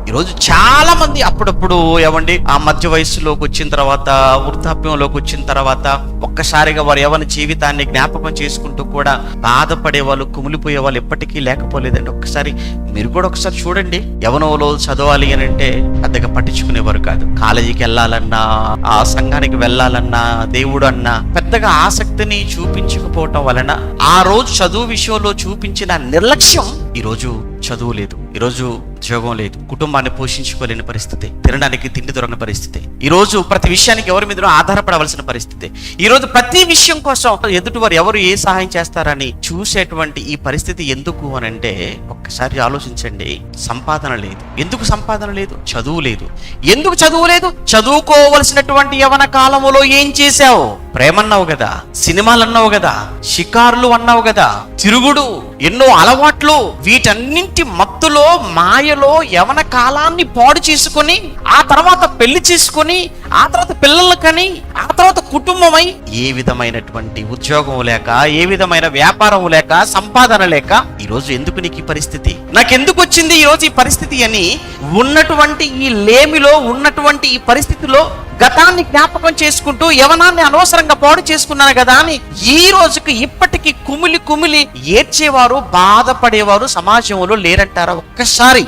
ఈరోజు చాలా మంది అప్పుడప్పుడు ఏమండి ఆ మధ్య వయస్సులోకి వచ్చిన తర్వాత, వృద్ధాప్యంలోకి వచ్చిన తర్వాత ఒక్కసారిగా వారు యవ్వన జీవితాన్ని జ్ఞాపకం చేసుకుంటూ కూడా బాధపడే వాళ్ళు, కుమిలిపోయే వాళ్ళు ఎప్పటికీ లేకపోలేదండి. ఒక్కసారి మీరు కూడా ఒకసారి చూడండి. యవ్వనంలో చదవాలి అని అంటే పెద్దగా పట్టించుకునేవారు కాదు. కాలేజీకి వెళ్ళాలన్నా, ఆ సంఘానికి వెళ్ళాలన్నా, దేవుడు అన్నా పెద్దగా ఆసక్తిని చూపించకపోవటం వలన ఆ రోజు చదువు విషయంలో చూపించిన నిర్లక్ష్యం ఈరోజు చదువు లేదు, ఈరోజు ఉద్యోగం లేదు, కుటుంబాన్ని పోషించుకోలేని పరిస్థితి, తినడానికి తిండి దొరకని పరిస్థితి, ఈరోజు ప్రతి విషయానికి ఎవరి మీద ఆధారపడవలసిన పరిస్థితి, ఈరోజు ప్రతి విషయం కోసం ఎదుటి వారు ఎవరు ఏ సహాయం చేస్తారని చూసేటువంటి ఈ పరిస్థితి ఎందుకు అని అంటే ఒక్కసారి ఆలోచించండి. సంపాదన లేదు. ఎందుకు సంపాదన లేదు? చదువు లేదు. ఎందుకు చదువు లేదు? చదువుకోవలసినటువంటి యవ్వన కాలములో ఏం చేశావు? ప్రేమన్నావు కదా, సినిమాలు అన్నావు కదా, షికారులు అన్నావు కదా, తిరుగుడు, ఎన్నో అలవాట్లు, వీటన్నింటి మత్తులో, మాయలో యవ్వన కాలాన్ని పాడు చేసుకొని ఆ తర్వాత పెళ్లి చేసుకొని ఆ తర్వాత పిల్లలు కని ఆ తర్వాత కుటుంబమై ఏ విధమైనటువంటి ఉద్యోగం లేక, ఏ విధమైన వ్యాపారం లేక, సంపాదన లేక ఈరోజు ఎందుకు నీకు ఈ పరిస్థితి, నాకెందుకు వచ్చింది ఈరోజు ఈ పరిస్థితి అని ఉన్నటువంటి ఈ లేమిలో, ఉన్నటువంటి ఈ పరిస్థితిలో గతాన్ని జ్ఞాపకం చేసుకుంటూ యవనాన్ని అనవసరంగా పాడు చేసుకున్నాను కదా అని ఈ రోజుకి ఇప్పటికీ కుమిలి కుమిలి ఏడ్చేవారు, బాధపడేవారు సమాజంలో లేరంటారా? ఒక్కసారి